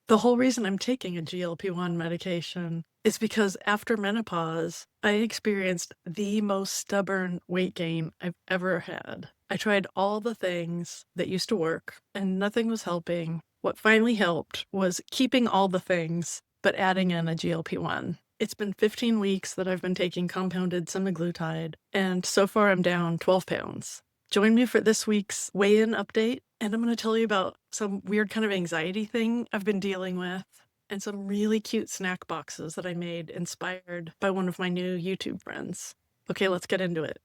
The whole reason I'm taking a GLP-1 medication is because after menopause, I experienced the most stubborn weight gain I've ever had. I tried all the things that used to work and nothing was helping. What finally helped was keeping all the things, but adding in a GLP-1. It's been 15 weeks that I've been taking compounded semaglutide, and so far I'm down 12 pounds. Join me for this week's weigh-in update, and I'm going to tell you about some weird kind of anxiety thing I've been dealing with and some really cute snack boxes that I made inspired by one of my new YouTube friends. Okay, let's get into it.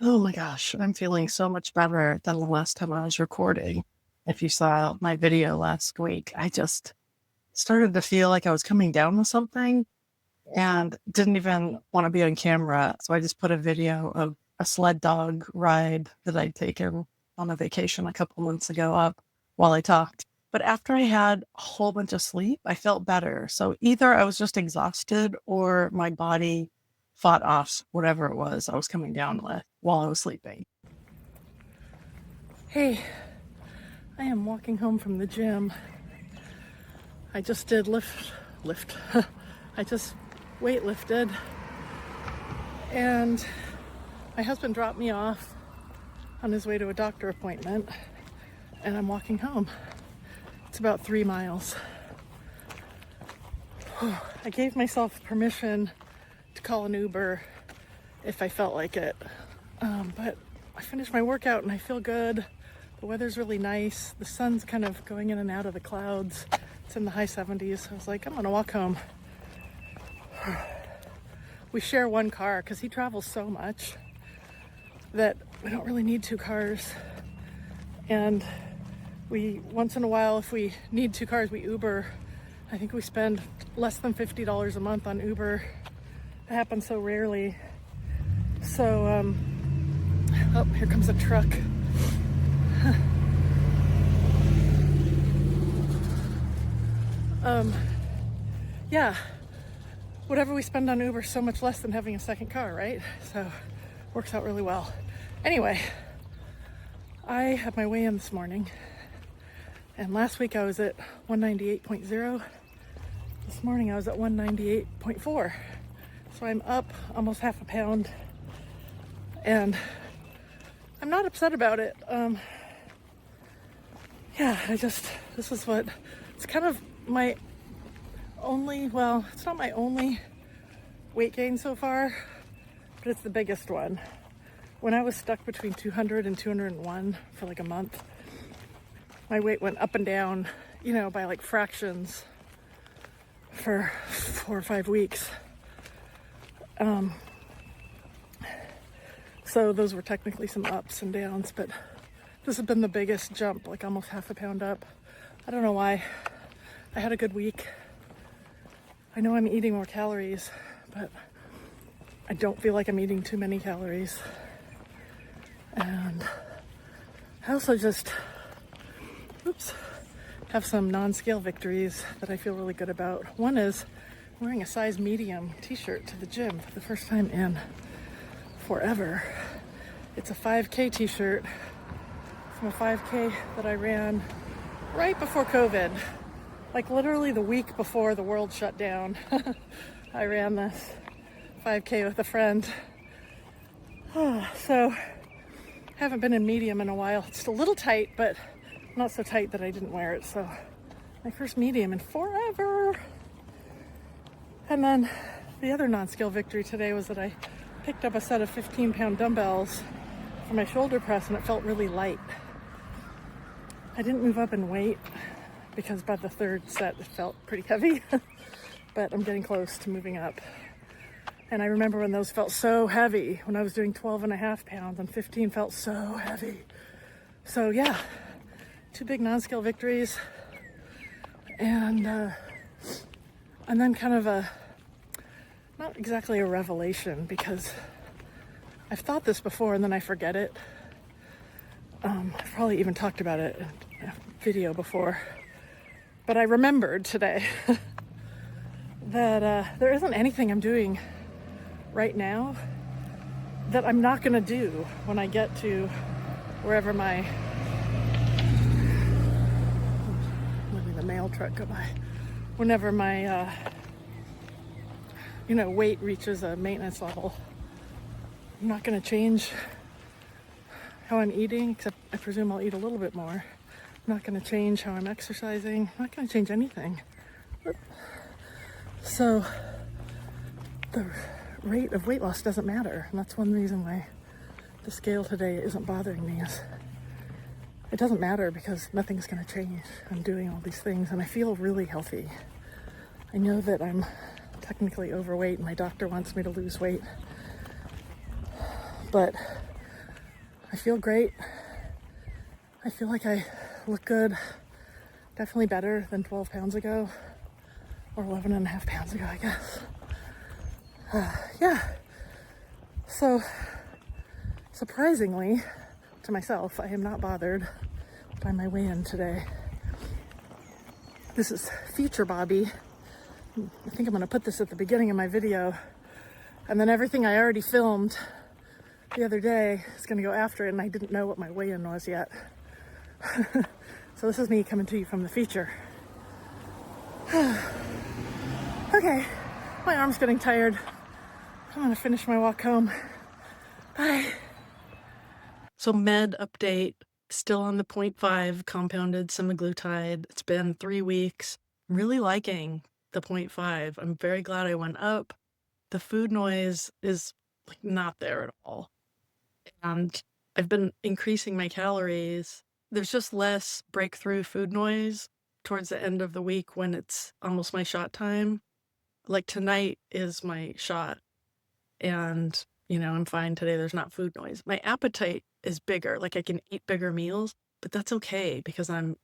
Oh my gosh, I'm feeling so much better than the last time I was recording. If you saw my video last week, I just started to feel like I was coming down with something and didn't even want to be on camera. So I just put a video of a sled dog ride that I'd taken on a vacation a couple months ago up while I talked. But after I had a whole bunch of sleep, I felt better. So either I was just exhausted or my body fought off whatever it was I was coming down with while I was sleeping. Hey, I am walking home from the gym. I just did lift. I just weightlifted, and my husband dropped me off on his way to a doctor appointment, and I'm walking home. It's about 3 miles. I gave myself permission to call an Uber if I felt like it, but I finished my workout and I feel good. The weather's really nice. The sun's kind of going in and out of the clouds. It's in the high 70s. I was like, I'm gonna walk home. We share one car because he travels so much that we don't really need 2 cars. And we, once in a while, if we need 2 cars, we Uber. I think we spend less than $50 a month on Uber. It happens so rarely. So, oh, here comes a truck. Yeah. Whatever we spend on Uber is so much less than having a second car, right? So works out really well. Anyway, I had my weigh-in this morning, and last week I was at 198.0. This morning I was at 198.4. So I'm up almost half a pound, and I'm not upset about it. Yeah, this is what, it's kind of my only, well, it's not my only weight gain so far, but it's the biggest one. When I was stuck between 200 and 201 for like a month, my weight went up and down, by like fractions for 4 or 5 weeks. So those were technically some ups and downs, but this has been the biggest jump, like almost half a pound up. I don't know why. I had a good week. I know I'm eating more calories, but I don't feel like I'm eating too many calories. And I also just, have some non-scale victories that I feel really good about. One is wearing a size medium t-shirt to the gym for the first time in forever. It's a 5K t-shirt from a 5K that I ran right before COVID. Like literally the week before the world shut down. I ran this 5K with a friend. So haven't been in medium in a while. It's a little tight, but not so tight that I didn't wear it. So my first medium in forever. And then the other non-scale victory today was that I picked up a set of 15-pound dumbbells for my shoulder press, and it felt really light. I didn't move up in weight because by the third set it felt pretty heavy, but I'm getting close to moving up. And I remember when those felt so heavy, when I was doing 12.5 pounds, and 15 felt so heavy. So yeah, 2 big non-scale victories, and then kind of not exactly a revelation, because I've thought this before and then I forget it. I've probably even talked about it in a video before, but I remembered today that there isn't anything I'm doing right now that I'm not going to do when I get to wherever my, letting the mail truck go by, whenever my, weight reaches a maintenance level. I'm not going to change how I'm eating, except I presume I'll eat a little bit more. I'm not going to change how I'm exercising. I'm not going to change anything. So the rate of weight loss doesn't matter. And that's one reason why the scale today isn't bothering me. Is it doesn't matter because nothing's going to change. I'm doing all these things and I feel really healthy. I know that I'm technically overweight and my doctor wants me to lose weight. But I feel great. I feel like I look good. Definitely better than 12 pounds ago. Or 11 and a half pounds ago, I guess. Yeah. So, surprisingly to myself, I am not bothered by my weigh-in today. This is future Bobby. I think I'm going to put this at the beginning of my video. And then everything I already filmed the other day is going to go after it, and I didn't know what my weigh-in was yet. So this is me coming to you from the future. Okay, my arm's getting tired. I'm going to finish my walk home. Bye. So med update, still on the 0.5 compounded semaglutide. It's been 3 weeks. I'm really liking the 0.5. I'm very glad I went up. The food noise is not there at all. And I've been increasing my calories. There's just less breakthrough food noise towards the end of the week when it's almost my shot time. Like tonight is my shot. And, I'm fine today. There's not food noise. My appetite is bigger. Like I can eat bigger meals, but that's okay because I'm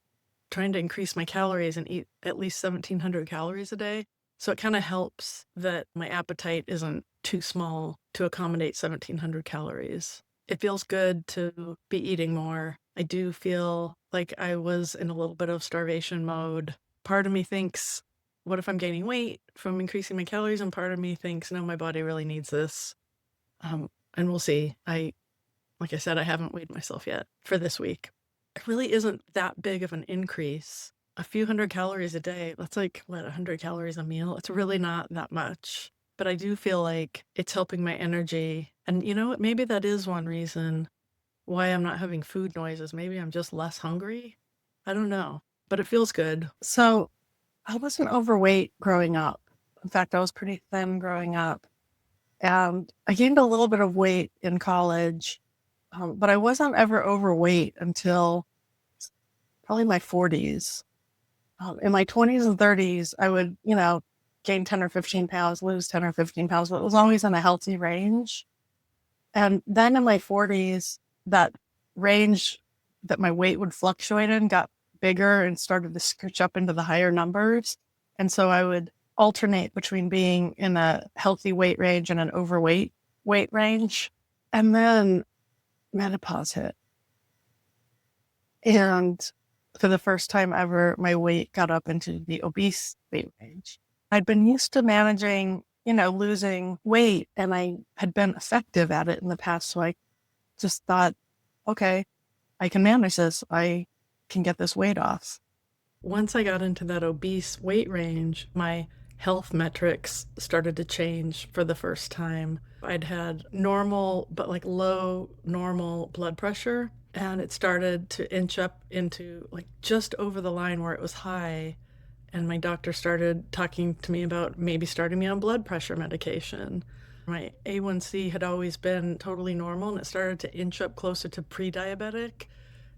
trying to increase my calories and eat at least 1,700 calories a day. So it kind of helps that my appetite isn't too small to accommodate 1,700 calories. It feels good to be eating more. I do feel like I was in a little bit of starvation mode. Part of me thinks, what if I'm gaining weight from increasing my calories? And part of me thinks, no, my body really needs this. And we'll see. Like I said, I haven't weighed myself yet for this week. It really isn't that big of an increase. A few hundred calories a day, that's 100 calories a meal. It's really not that much. But I do feel like it's helping my energy. And you know what? Maybe that is one reason why I'm not having food noises. Maybe I'm just less hungry. I don't know, but it feels good. So I wasn't overweight growing up. In fact, I was pretty thin growing up. And I gained a little bit of weight in college, but I wasn't ever overweight until probably my 40s. In my 20s and 30s, I would, gain 10 or 15 pounds, lose 10 or 15 pounds, but it was always in a healthy range. And then in my 40s, that range that my weight would fluctuate in got bigger and started to scooch up into the higher numbers. And so I would alternate between being in a healthy weight range and an overweight weight range. And then menopause hit. And for the first time ever, my weight got up into the obese weight range. I'd been used to managing, losing weight, and I had been effective at it in the past. So I just thought, okay, I can manage this. I can get this weight off. Once I got into that obese weight range, my health metrics started to change for the first time. I'd had normal, but low normal blood pressure, and it started to inch up into just over the line where it was high. And my doctor started talking to me about maybe starting me on blood pressure medication. My A1C had always been totally normal, and it started to inch up closer to pre-diabetic.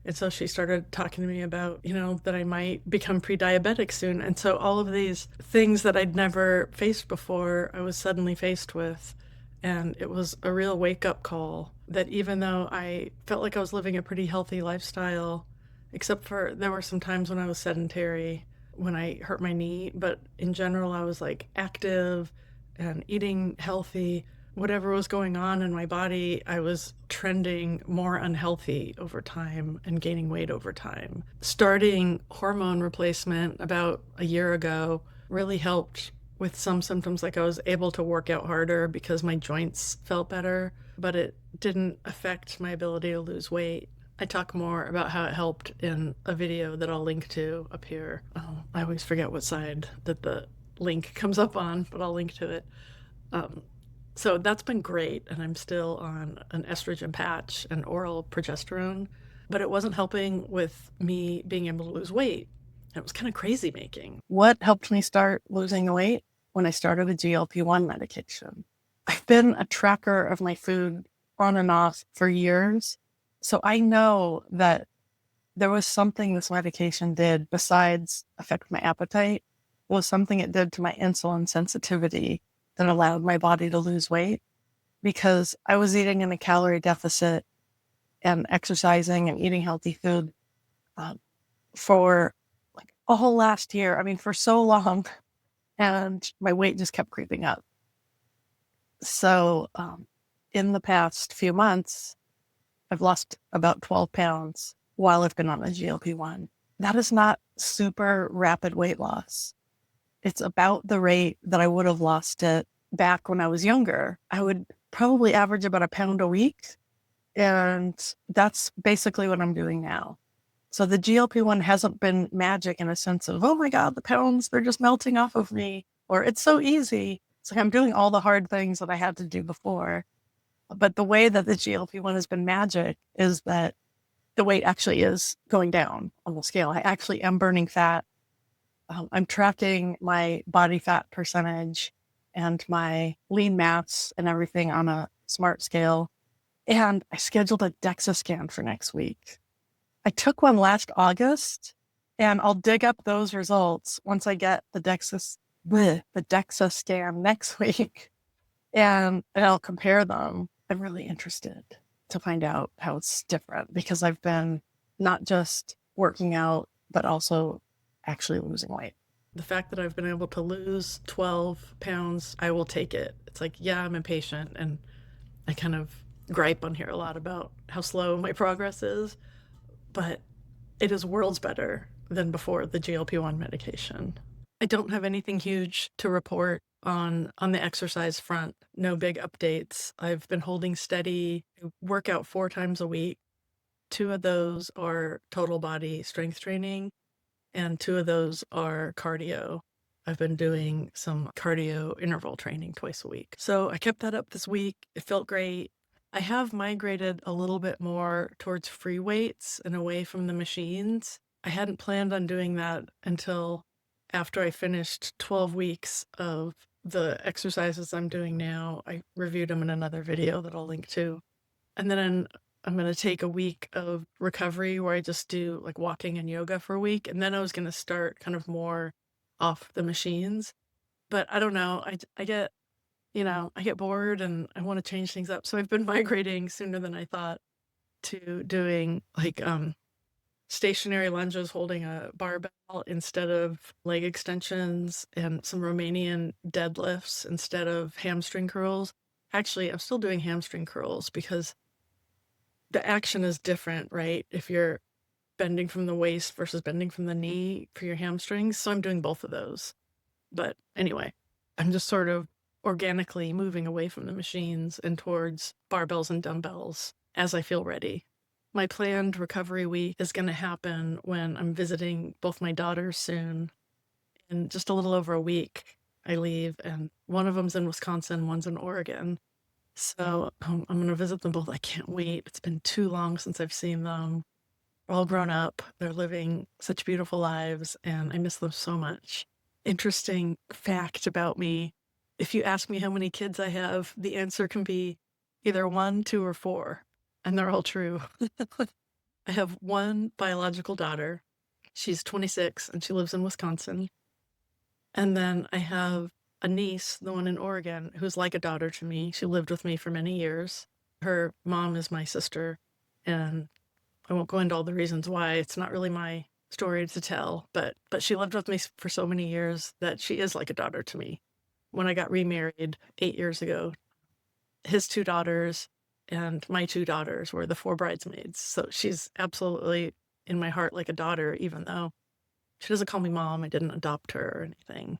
And so she started talking to me about, that I might become pre-diabetic soon. And so all of these things that I'd never faced before, I was suddenly faced with. And it was a real wake-up call that even though I felt like I was living a pretty healthy lifestyle, except for there were some times when I was sedentary, when I hurt my knee, but in general, I was active and eating healthy. Whatever was going on in my body, I was trending more unhealthy over time and gaining weight over time. Starting hormone replacement about a year ago really helped with some symptoms. I was able to work out harder because my joints felt better, but it didn't affect my ability to lose weight. I talk more about how it helped in a video that I'll link to up here. I always forget what side that the link comes up on, but I'll link to it. Um, so that's been great, and I'm still on an estrogen patch and oral progesterone, but it wasn't helping with me being able to lose weight. It was kind of crazy making. What helped me start losing the weight? When I started the GLP-1 medication. I've been a tracker of my food on and off for years. So I know that there was something this medication did besides affect my appetite. It was something it did to my insulin sensitivity that allowed my body to lose weight, because I was eating in a calorie deficit and exercising and eating healthy food for like a whole last year. I mean, for so long, and my weight just kept creeping up. So in the past few months, I've lost about 12 pounds while I've been on the GLP-1. That is not super rapid weight loss. It's about the rate that I would have lost it back when I was younger. I would probably average about a pound a week. And that's basically what I'm doing now. So the GLP-1 hasn't been magic in a sense of, oh my God, the pounds, they're just melting off of me, or it's so easy. It's like I'm doing all the hard things that I had to do before. But the way that the GLP-1 has been magic is that the weight actually is going down on the scale. I actually am burning fat. I'm tracking my body fat percentage and my lean mass and everything on a smart scale. And I scheduled a DEXA scan for next week. I took one last August, and I'll dig up those results once I get the DEXA scan next week, and I'll compare them. I'm really interested to find out how it's different, because I've been not just working out, but also actually losing weight. The fact that I've been able to lose 12 pounds, I will take it. It's like, yeah, I'm impatient, and I kind of gripe on here a lot about how slow my progress is, but it is worlds better than before the GLP-1 medication. I don't have anything huge to report on the exercise front. No big updates. I've been holding steady. I work out 4 times a week. 2 of those are total body strength training, and 2 of those are cardio. I've been doing some cardio interval training twice a week. So I kept that up this week. It felt great. I have migrated a little bit more towards free weights and away from the machines. I hadn't planned on doing that until after I finished 12 weeks of the exercises I'm doing now. I reviewed them in another video that I'll link to. And then I'm going to take a week of recovery where I just do like walking and yoga for a week. And then I was going to start kind of more off the machines. But I don't know. I get I get bored and I want to change things up. So I've been migrating sooner than I thought to doing like stationary lunges holding a barbell instead of leg extensions, and some Romanian deadlifts instead of hamstring curls. Actually, I'm still doing hamstring curls because the action is different, right? If you're bending from the waist versus bending from the knee for your hamstrings. So I'm doing both of those. But anyway, I'm just sort of organically moving away from the machines and towards barbells and dumbbells as I feel ready. My planned recovery week is going to happen when I'm visiting both my daughters soon. In just a little over a week, I leave, and one of them's in Wisconsin, one's in Oregon. So I'm going to visit them both. I can't wait. It's been too long since I've seen them. They're all grown up. They're living such beautiful lives, and I miss them so much. Interesting fact about me. If you ask me how many kids I have, the answer can be either 1, 2, or 4, and they're all true. I have one biological daughter. She's 26 and she lives in Wisconsin. And then I have a niece, the one in Oregon, who's like a daughter to me. She lived with me for many years. Her mom is my sister, and I won't go into all the reasons why. It's not really my story to tell, but she lived with me for so many years that she is like a daughter to me. When I got remarried 8 years ago, his 2 daughters and my 2 daughters were the 4 bridesmaids. So she's absolutely in my heart like a daughter, even though she doesn't call me mom. I didn't adopt her or anything.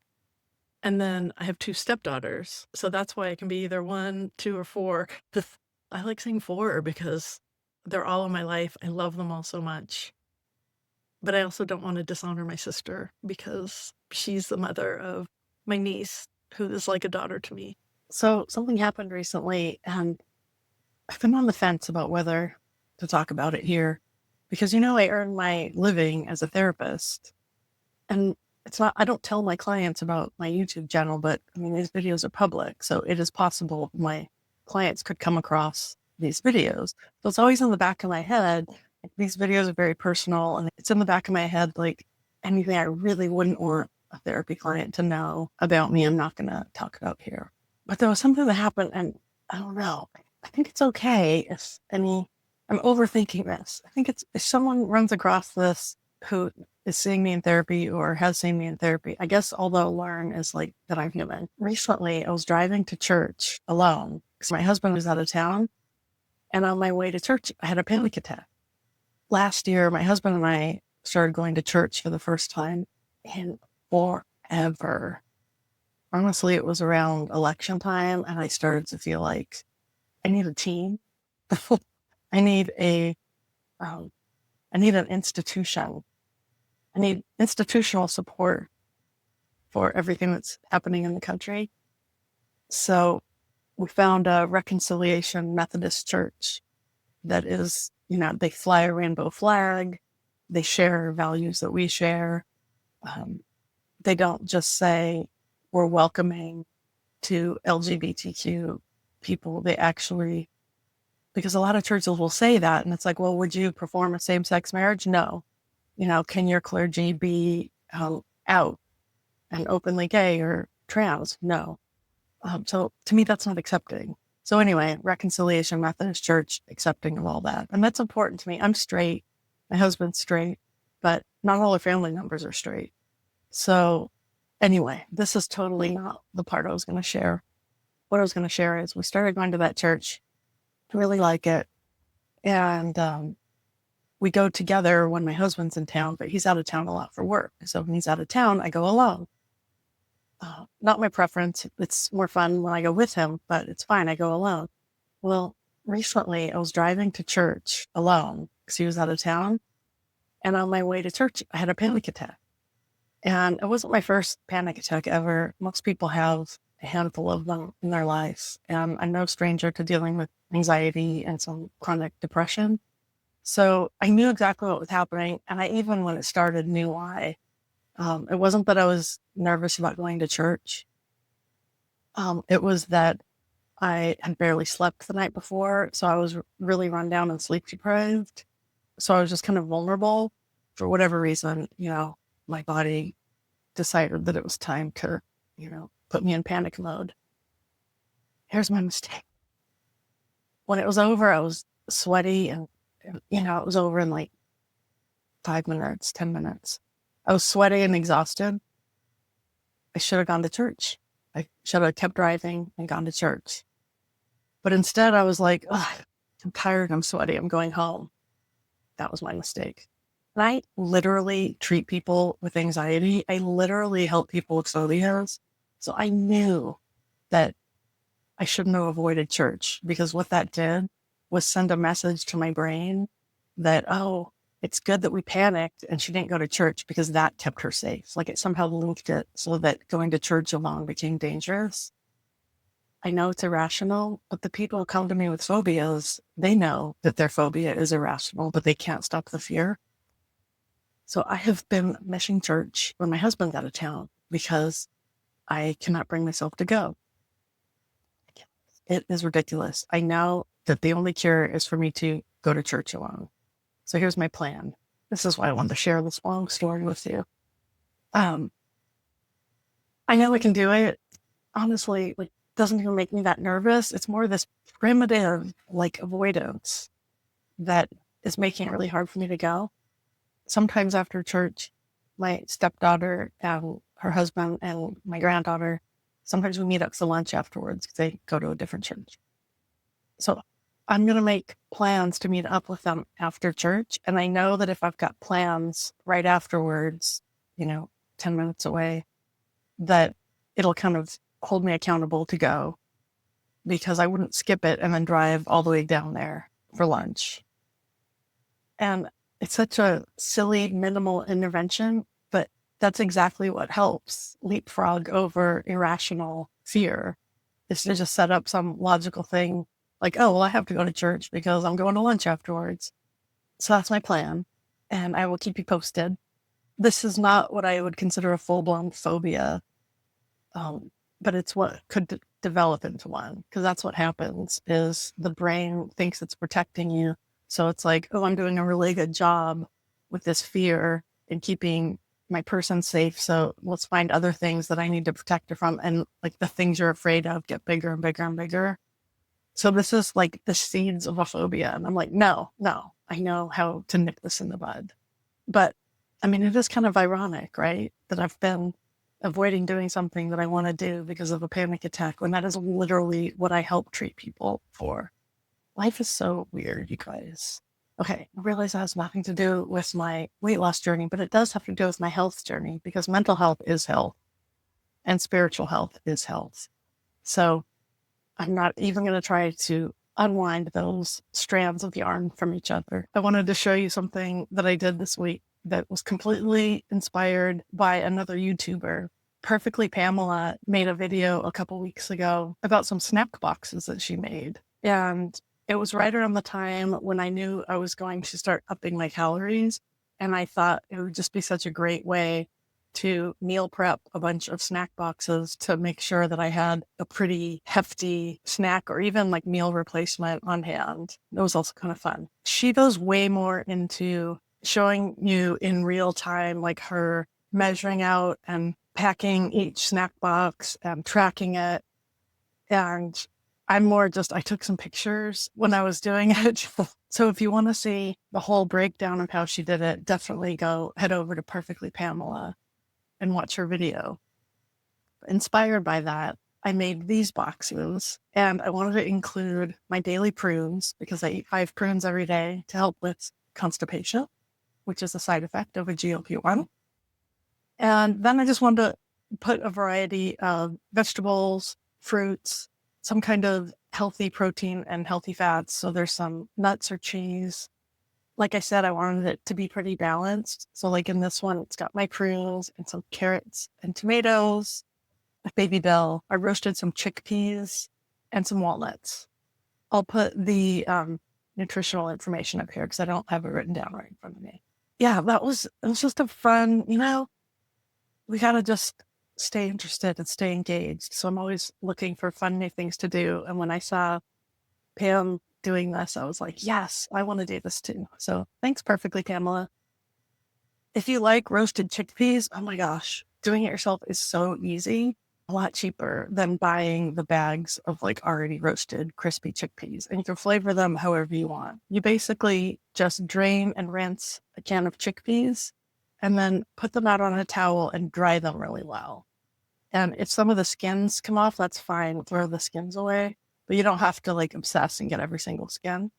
And then I have 2 stepdaughters. So that's why it can be either 1, 2, or 4. I like saying 4 because They're all in my life. I love them all so much. But I also don't want to dishonor my sister because she's the mother of my niece, who is like a daughter to me. So something happened recently, and I've been on the fence about whether to talk about it here because, I earn my living as a therapist, and it's not, I don't tell my clients about my YouTube channel, but I mean, these videos are public, so it is possible my clients could come across these videos. So it's always in the back of my head. These videos are very personal, and it's in the back of my head, like anything I really wouldn't want a therapy client to know about me, I'm not going to talk about here. But there was something that happened, and I don't know. I think it's okay if I'm overthinking this. I think it's if someone runs across this who is seeing me in therapy or has seen me in therapy, I guess all they'll learn is like that I'm human. Recently, I was driving to church alone because my husband was out of town. And on my way to church, I had a panic attack. Last year, my husband and I started going to church for the first time in forever. Honestly, it was around election time, and I started to feel like I need a team. I need an institution. I need institutional support for everything that's happening in the country. So we found a Reconciliation Methodist Church that is, they fly a rainbow flag. They share values that we share. They don't just say we're welcoming to LGBTQ people. They actually, because a lot of churches will say that, and it's like, well, would you perform a same-sex marriage? No. Can your clergy be out and openly gay or trans? No. So to me, that's not accepting. So anyway, Reconciliation Methodist Church, accepting of all that. And that's important to me. I'm straight. My husband's straight, but not all our family members are straight. So anyway, this is totally not the part I was going to share. What I was going to share is we started going to that church. I really like it. And we go together when my husband's in town, but he's out of town a lot for work. So when he's out of town, I go alone. Not my preference. It's more fun when I go with him, but it's fine. I go alone. Well, recently I was driving to church alone because he was out of town. And on my way to church, I had a panic attack. And it wasn't my first panic attack ever. Most people have a handful of them in their life. And I'm no stranger to dealing with anxiety and some chronic depression. So I knew exactly what was happening. And I even, when it started, knew why. It wasn't that I was nervous about going to church. It was that I had barely slept the night before. So I was really run down and sleep deprived. So I was just kind of vulnerable. For whatever reason, my body decided that it was time to, put me in panic mode. Here's my mistake. When it was over, I was sweaty and, it was over in like 5 minutes, 10 minutes. I was sweaty and exhausted. I should have gone to church. I should have kept driving and gone to church. But instead I was like, I'm tired, I'm sweaty, I'm going home. That was my mistake. And I literally treat people with anxiety. I literally help people with phobias. So I knew that I shouldn't have avoided church, because what that did was send a message to my brain that, it's good that we panicked and she didn't go to church because that kept her safe. Like it somehow linked it so that going to church alone became dangerous. I know it's irrational, but the people who come to me with phobias, they know that their phobia is irrational, but they can't stop the fear. So I have been missing church when my husband's out of town because I cannot bring myself to go. It is ridiculous. I know that the only cure is for me to go to church alone. So here's my plan. This is why I wanted to share this long story with you. I know I can do it. Honestly, it doesn't even make me that nervous. It's more this primitive, avoidance that is making it really hard for me to go. Sometimes after church, my stepdaughter and her husband and my granddaughter, sometimes we meet up for lunch afterwards because they go to a different church. So I'm going to make plans to meet up with them after church. And I know that if I've got plans right afterwards, 10 minutes away, that it'll kind of hold me accountable to go, because I wouldn't skip it and then drive all the way down there for lunch. And it's such a silly, minimal intervention, but that's exactly what helps leapfrog over irrational fear, is to just set up some logical thing like, oh, well, I have to go to church because I'm going to lunch afterwards. So that's my plan. And I will keep you posted. This is not what I would consider a full-blown phobia, but it's what could develop into one, because that's what happens is the brain thinks it's protecting you. So it's like, oh, I'm doing a really good job with this fear and keeping my person safe. So let's find other things that I need to protect her from. And like the things you're afraid of get bigger and bigger and bigger. So this is like the seeds of a phobia. And I'm like, no, I know how to nip this in the bud. But I mean, it is kind of ironic, right? That I've been avoiding doing something that I want to do because of a panic attack, when that is literally what I help treat people for. Life is so weird, you guys. Okay, I realize that has nothing to do with my weight loss journey, but it does have to do with my health journey, because mental health is health and spiritual health is health. So I'm not even going to try to unwind those strands of yarn from each other. I wanted to show you something that I did this week that was completely inspired by another YouTuber. Perfectly Pamela made a video a couple weeks ago about some snack boxes that she made. And it was right around the time when I knew I was going to start upping my calories. And I thought it would just be such a great way to meal prep a bunch of snack boxes to make sure that I had a pretty hefty snack or even like meal replacement on hand. It was also kind of fun. She goes way more into showing you in real time, like her measuring out and packing each snack box and tracking it. And I'm more just, I took some pictures when I was doing it. So if you want to see the whole breakdown of how she did it, definitely head over to Perfectly Pamela and watch her video. Inspired by that, I made these boxes, and I wanted to include my daily prunes because I eat 5 prunes every day to help with constipation, which is a side effect of a GLP-1. And then I just wanted to put a variety of vegetables, fruits, some kind of healthy protein and healthy fats. So there's some nuts or cheese. Like I said, I wanted it to be pretty balanced. So like in this one, it's got my prunes and some carrots and tomatoes, a baby bell. I roasted some chickpeas and some walnuts. I'll put the nutritional information up here because I don't have it written down right in front of me. Yeah, it was just a fun, we got to just stay interested and stay engaged. So I'm always looking for fun new things to do. And when I saw Pam doing this, I was like, yes, I want to do this too. So thanks, Perfectly Pamela. If you like roasted chickpeas, oh my gosh, doing it yourself is so easy. A lot cheaper than buying the bags of like already roasted crispy chickpeas. And you can flavor them however you want. You basically just drain and rinse a can of chickpeas and then put them out on a towel and dry them really well. And if some of the skins come off, that's fine. Throw the skins away, but you don't have to like obsess and get every single skin.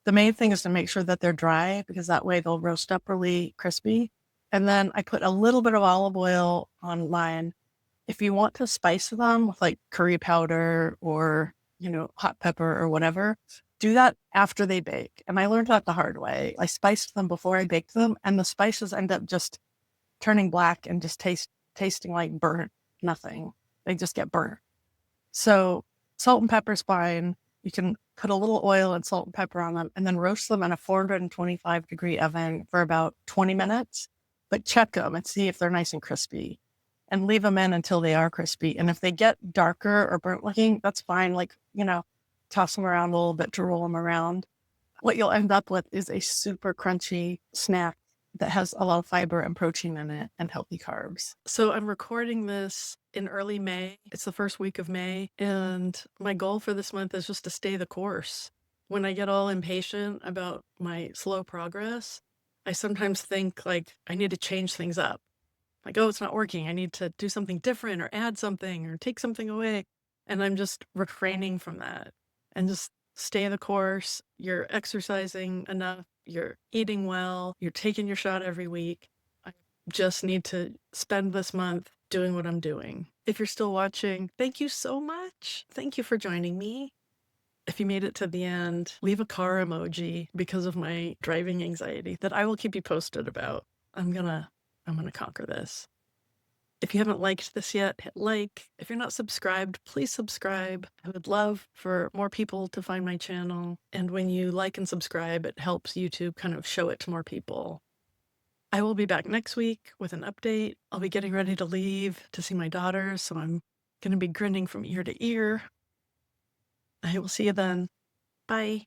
The main thing is to make sure that they're dry, because that way they'll roast up really crispy. And then I put a little bit of olive oil on mine. If you want to spice them with like curry powder or, hot pepper or whatever, do that after they bake. And I learned that the hard way. I spiced them before I baked them, and the spices end up just turning black and just tasting like burnt nothing. They just get burnt. So salt and pepper's fine. You can put a little oil and salt and pepper on them and then roast them in a 425-degree oven for about 20 minutes. But check them and see if they're nice and crispy, and leave them in until they are crispy. And if they get darker or burnt looking, that's fine. Like, toss them around a little bit to roll them around. What you'll end up with is a super crunchy snack that has a lot of fiber and protein in it and healthy carbs. So I'm recording this in early May. It's the first week of May. And my goal for this month is just to stay the course. When I get all impatient about my slow progress, I sometimes think like I need to change things up. Like, oh, it's not working. I need to do something different or add something or take something away. And I'm just refraining from that and just stay the course. You're exercising enough. You're eating well. You're taking your shot every week. I just need to spend this month doing what I'm doing. If you're still watching, thank you so much. Thank you for joining me. If you made it to the end, leave a car emoji because of my driving anxiety that I will keep you posted about. I'm gonna conquer this. If you haven't liked this yet, hit like. If you're not subscribed, please subscribe. I would love for more people to find my channel. And when you like and subscribe, it helps YouTube kind of show it to more people. I will be back next week with an update. I'll be getting ready to leave to see my daughters, so I'm going to be grinning from ear to ear. I will see you then. Bye.